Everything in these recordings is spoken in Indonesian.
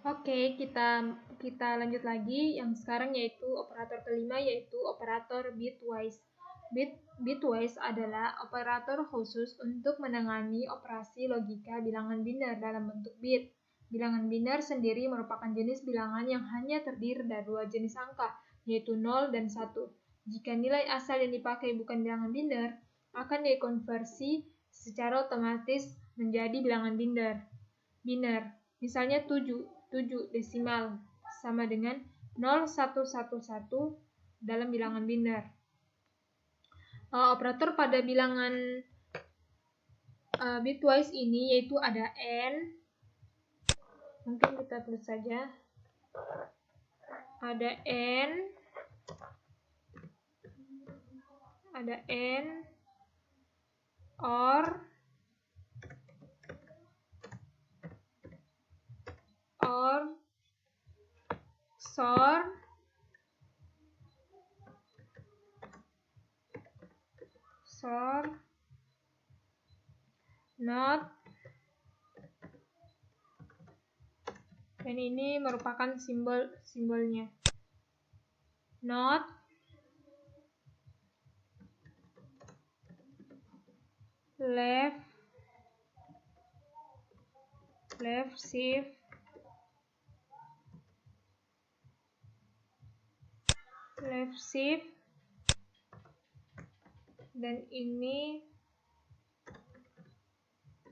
Oke, kita lanjut lagi yang sekarang yaitu operator kelima yaitu operator bitwise. Bitwise adalah operator khusus untuk menangani operasi logika bilangan biner dalam bentuk bit. Bilangan biner sendiri merupakan jenis bilangan yang hanya terdiri dari dua jenis angka, yaitu 0 dan 1. Jika nilai asal yang dipakai bukan bilangan biner, akan dikonversi secara otomatis menjadi bilangan biner. Misalnya 7 desimal sama dengan 0111 dalam bilangan biner. Operator pada bilangan bitwise ini yaitu ada N. Mungkin kita tulis saja. Ada N, OR, XOR, NOT, dan ini merupakan simbolnya. NOT, left, shift, dan ini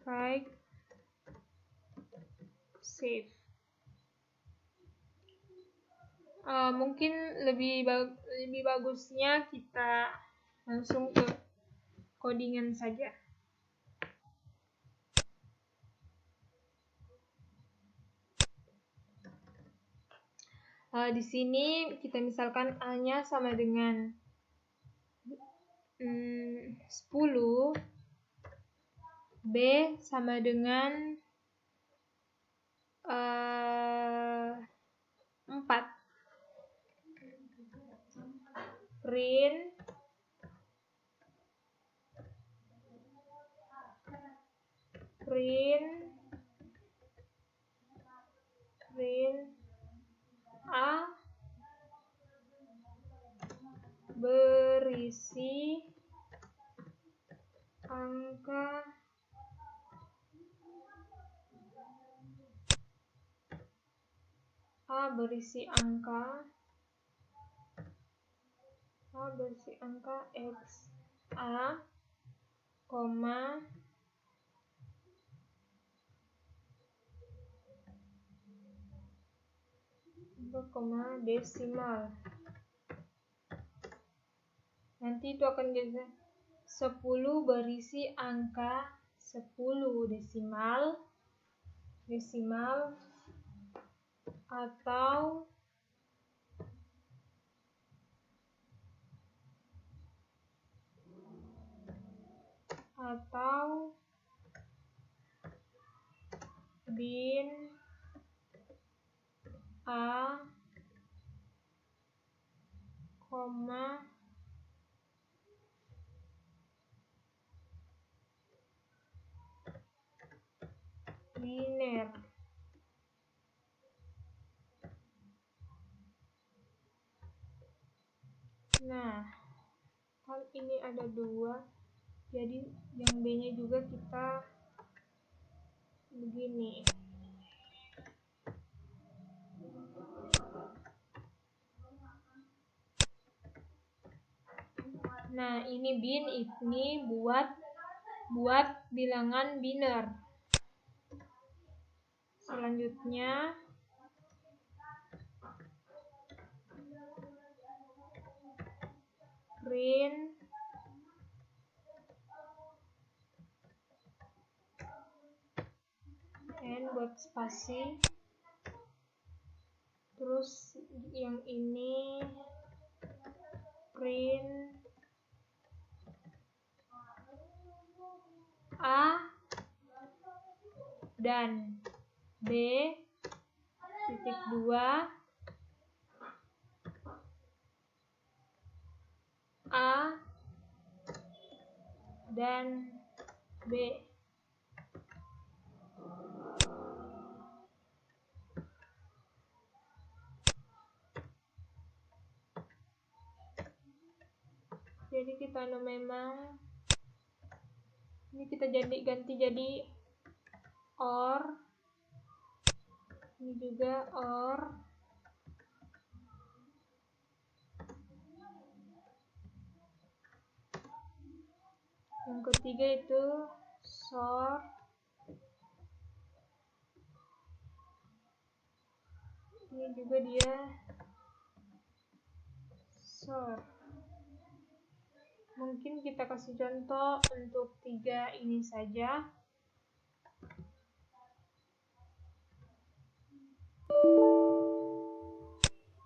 right shift. Mungkin lebih bagusnya kita langsung ke codingan saja. Di sini kita misalkan A-nya sama dengan 10, B sama dengan 4. Print A berisi angka X A, desimal. Nanti itu akan jadi 10 berisi angka 10 desimal atau bin A, biner. Nah, kan ini ada 2, jadi yang B-nya juga kita begini. Nah, ini bin, ini buat bilangan biner. Selanjutnya print N buat spasi. Terus yang ini print A dan B titik 2 A dan B. Jadi kita memang ini kita ganti jadi or. Ini juga or. Yang ketiga itu sort. Ini juga dia sort. Mungkin kita kasih contoh untuk 3 ini saja.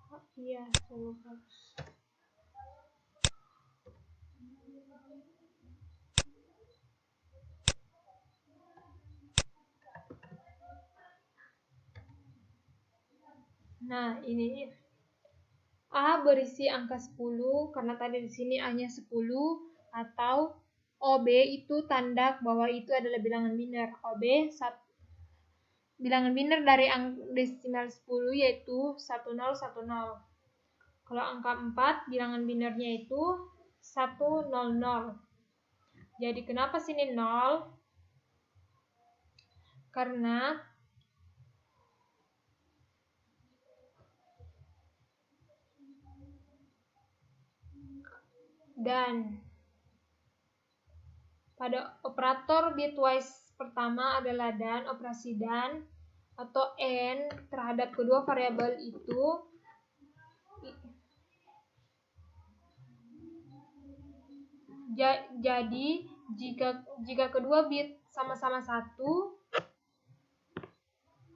Oh iya, saya lupa. Nah, ini A berisi angka 10 karena tadi di sini A-nya 10, atau OB itu tanda bahwa itu adalah bilangan biner. OB bilangan biner dari desimal 10 yaitu 1010. Kalau angka 4 bilangan binernya itu 100. Jadi kenapa sini 0? Karena dan pada operator bitwise pertama adalah dan, operasi dan atau and terhadap kedua variabel itu jadi jika kedua bit sama-sama 1,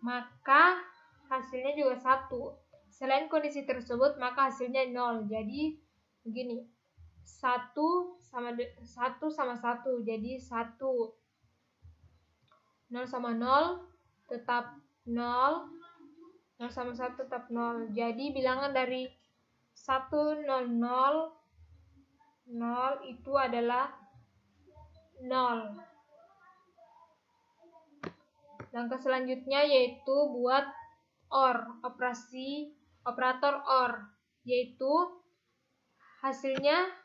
maka hasilnya juga 1. Selain kondisi tersebut, maka hasilnya 0. Jadi begini, 1 sama 1, jadi 1. 0 sama 0 tetap 0. 0 sama 1 tetap 0. Jadi bilangan dari 1, 0, 0, 0 itu adalah 0. Langkah selanjutnya yaitu buat OR, operator OR, yaitu hasilnya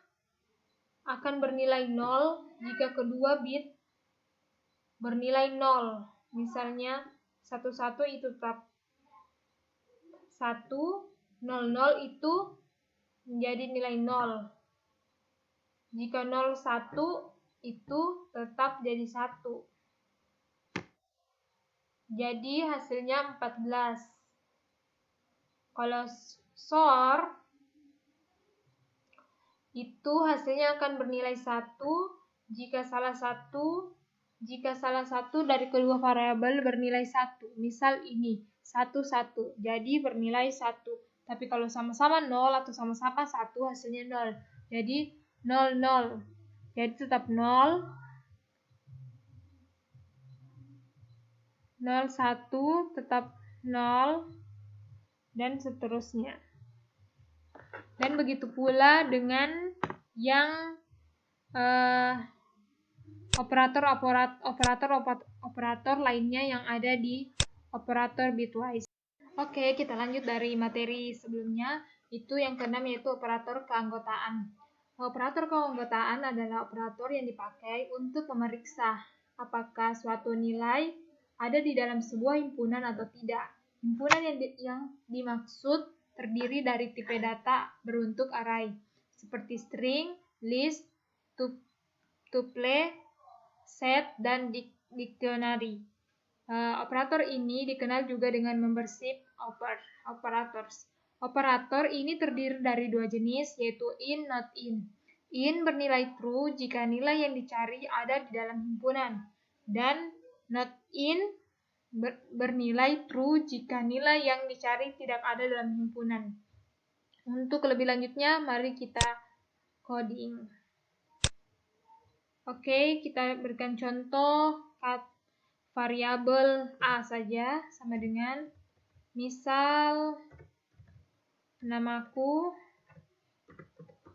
akan bernilai 0 jika kedua bit bernilai 0. Misalnya 11 itu tetap 1, 00 itu menjadi nilai 0. Jika 01 itu tetap jadi 1. Jadi hasilnya 14. Kalau SOR itu hasilnya akan bernilai 1 jika salah satu dari kedua variabel bernilai 1. Misal ini 1, 1. Jadi bernilai 1. Tapi kalau sama-sama 0 atau sama-sama 1 hasilnya 0. Jadi 0, 0. Jadi tetap 0. 0, 1 tetap 0 dan seterusnya. Dan begitu pula dengan yang operator lainnya yang ada di operator bitwise. Oke, kita lanjut dari materi sebelumnya. Itu yang keenam yaitu operator keanggotaan. Operator keanggotaan adalah operator yang dipakai untuk memeriksa apakah suatu nilai ada di dalam sebuah himpunan atau tidak. Himpunan yang dimaksud terdiri dari tipe data berbentuk array, seperti string, list, tuple, set, dan dictionary. Operator ini dikenal juga dengan membership operators. Operator ini terdiri dari 2 jenis, yaitu in, not in. In bernilai true jika nilai yang dicari ada di dalam himpunan, dan not in bernilai true jika nilai yang dicari tidak ada dalam himpunan. Untuk lebih lanjutnya, mari kita coding. Oke, kita berikan contoh variabel A saja, sama dengan misal namaku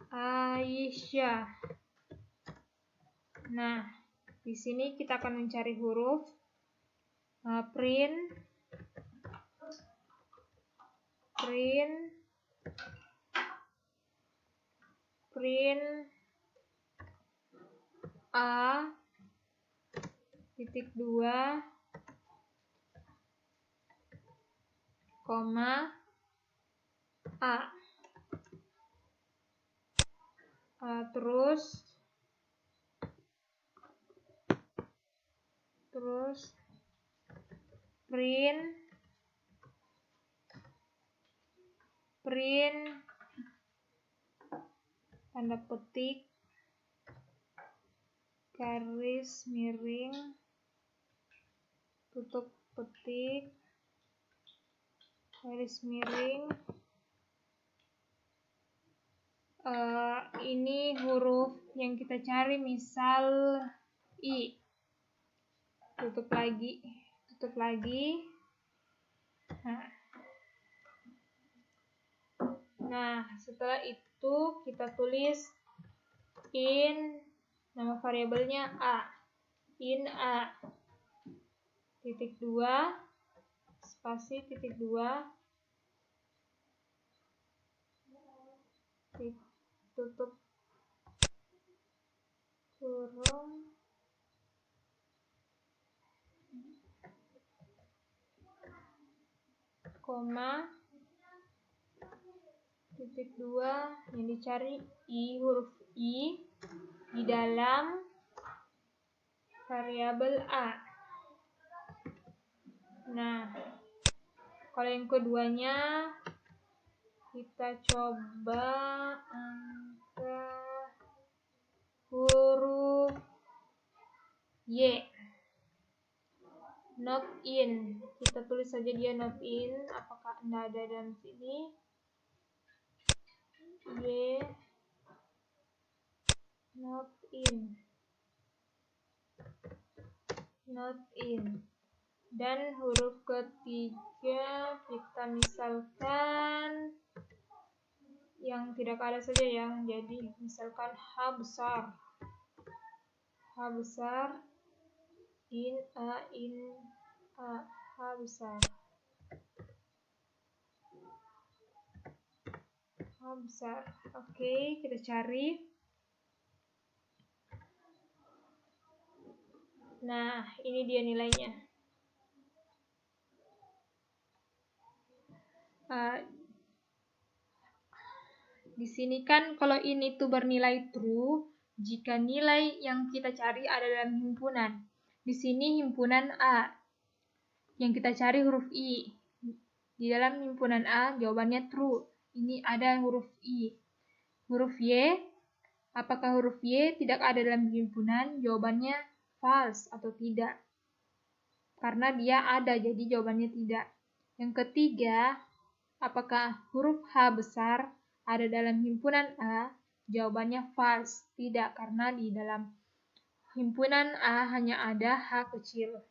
Aisyah. Nah, di sini kita akan mencari huruf print A titik 2 koma A. Terus print tanda petik garis miring tutup petik garis miring, ini huruf yang kita cari, misal I. Tutup lagi. Nah, setelah itu kita tulis in nama variabelnya A. In A titik 2 spasi titik 2 tutup kurung koma titik 2 yang dicari huruf I di dalam variabel A. Nah, kalau yang keduanya kita coba angka huruf Y. Not in. Kita tulis saja dia not in. Apakah Anda ada dalam sini? Y. Not in. Dan huruf ketiga kita misalkan yang tidak ada saja ya. Jadi misalkan H besar. In A H besar. Oke, kita cari. Nah, ini dia nilainya. Di sini kan kalau ini tuh bernilai true jika nilai yang kita cari ada dalam himpunan. Di sini himpunan A. Yang kita cari huruf I. Di dalam himpunan A jawabannya true. Ini ada huruf I. Huruf Y, apakah huruf Y tidak ada dalam himpunan? Jawabannya false atau tidak. Karena dia ada, jadi jawabannya tidak. Yang ketiga, apakah huruf H besar ada dalam himpunan A? Jawabannya false, tidak, karena di dalam himpunan A hanya ada H kecil.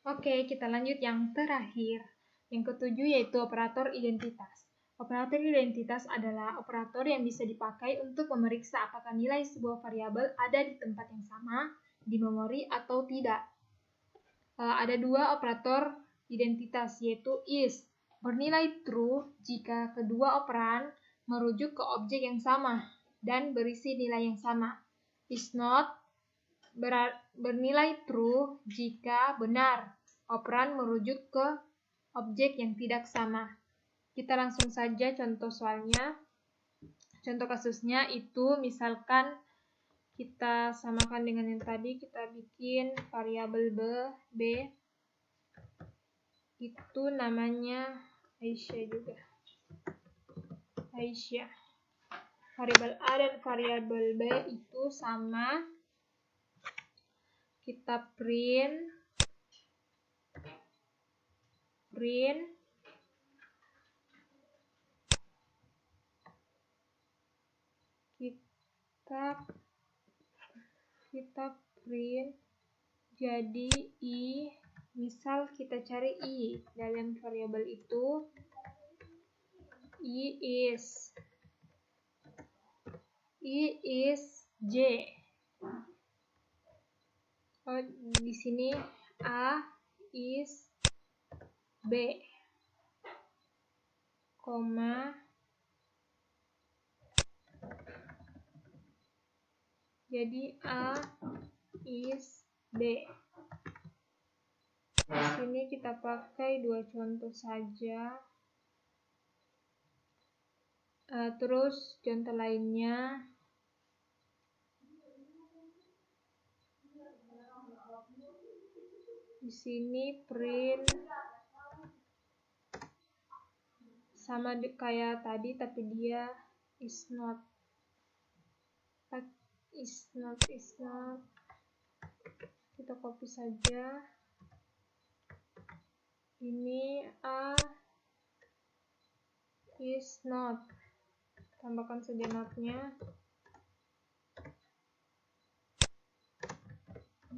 Oke, kita lanjut yang terakhir. Yang ketujuh yaitu operator identitas. Operator identitas adalah operator yang bisa dipakai untuk memeriksa apakah nilai sebuah variabel ada di tempat yang sama, di memori, atau tidak. Ada dua operator identitas, yaitu is, bernilai true jika kedua operan merujuk ke objek yang sama dan berisi nilai yang sama. Is not bernilai true jika benar operan merujuk ke objek yang tidak sama. Kita langsung saja contoh soalnya. Contoh kasusnya itu misalkan kita samakan dengan yang tadi, kita bikin variabel B itu namanya Aisyah juga. Variabel A dan variabel B itu sama. Kita print kita print jadi I, misal kita cari I dalam variabel itu, I is J. Di sini A is B, koma, jadi A is B. Di sini kita pakai 2 contoh saja. Terus contoh lainnya, di sini print sama kayak tadi, tapi dia is not. Kita copy saja. Ini A is not. Tambahkan saja notnya.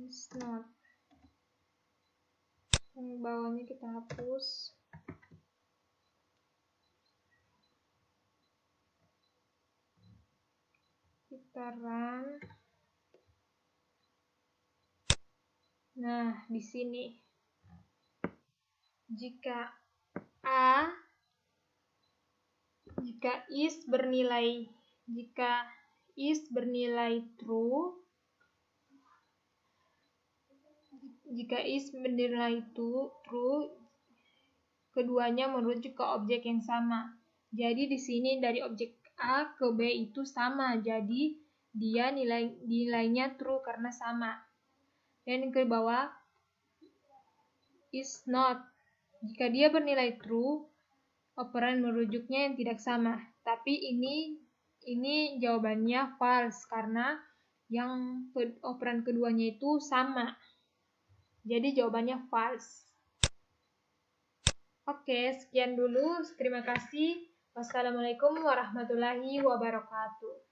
Is not. Yang bawahnya kita hapus. Kita run. Nah, di sini jika is bernilai true, keduanya merujuk ke objek yang sama. Jadi di sini dari objek A ke B itu sama, jadi dia nilainya true karena sama. Dan ke bawah is not. Jika dia bernilai true, operan merujuknya yang tidak sama. Tapi ini jawabannya false karena yang operan keduanya itu sama. Jadi jawabannya false. Oke, sekian dulu. Terima kasih. Wassalamualaikum warahmatullahi wabarakatuh.